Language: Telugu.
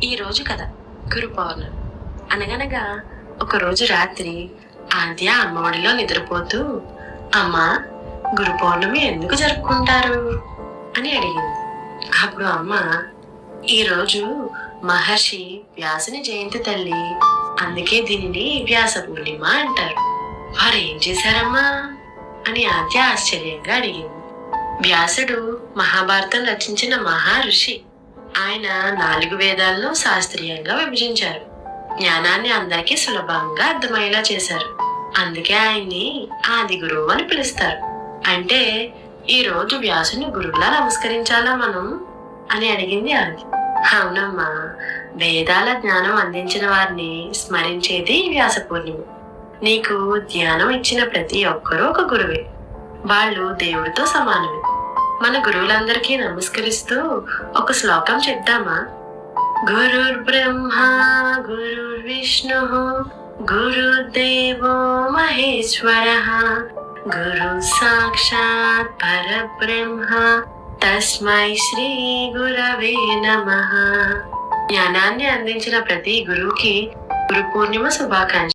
ఈ రోజు కథ గురు పౌర్ణమి. అనగనగా ఒక రోజు రాత్రి ఆద్య అమ్మఒడిలో నిద్రపోతూ, అమ్మా, గురు పౌర్ణమి ఎందుకు జరుపుకుంటారు అని అడిగింది. అప్పుడు అమ్మ, ఈరోజు మహర్షి వ్యాసుని జయంతి తల్లి, అందుకే దీనిని వ్యాస పూర్ణిమ అంటారు. వారు ఏం చేశారమ్మా అని ఆద్య ఆశ్చర్యంగా అడిగింది. వ్యాసుడు మహాభారతం రచించిన మహా ఋషి. ఆయన 4 వేదాలను శాస్త్రీయంగా విభజించారు. జ్ఞానాన్ని అందరికీ సులభంగా అర్థమయ్యేలా చేశారు. అందుకే ఆయన్ని ఆది గురువు అని పిలుస్తారు. అంటే ఈ రోజు వ్యాసుని గురువులా నమస్కరించాలా మనం అని అడిగింది ఆది. అవునమ్మా, వేదాల జ్ఞానం అందించిన వారిని స్మరించేది వ్యాస పూర్ణిమ. నీకు ధ్యానం ఇచ్చిన ప్రతి ఒక్కరూ ఒక గురువే. వాళ్ళు దేవుడితో సమానమే. మన గురువులందరికీ నమస్కరిస్తూ ఒక శ్లోకం చెప్దామా? గురుర్ బ్రహ్మ గురుర్ విష్ణు గురుదేవో మహేశ్వరః గురు సాక్షాత్ పరబ్రహ్మ తస్మై శ్రీ గురవే నమః. జ్ఞానాన్ని అందించిన ప్రతి గురువుకి గురు పూర్ణిమ శుభాకాంక్షలు.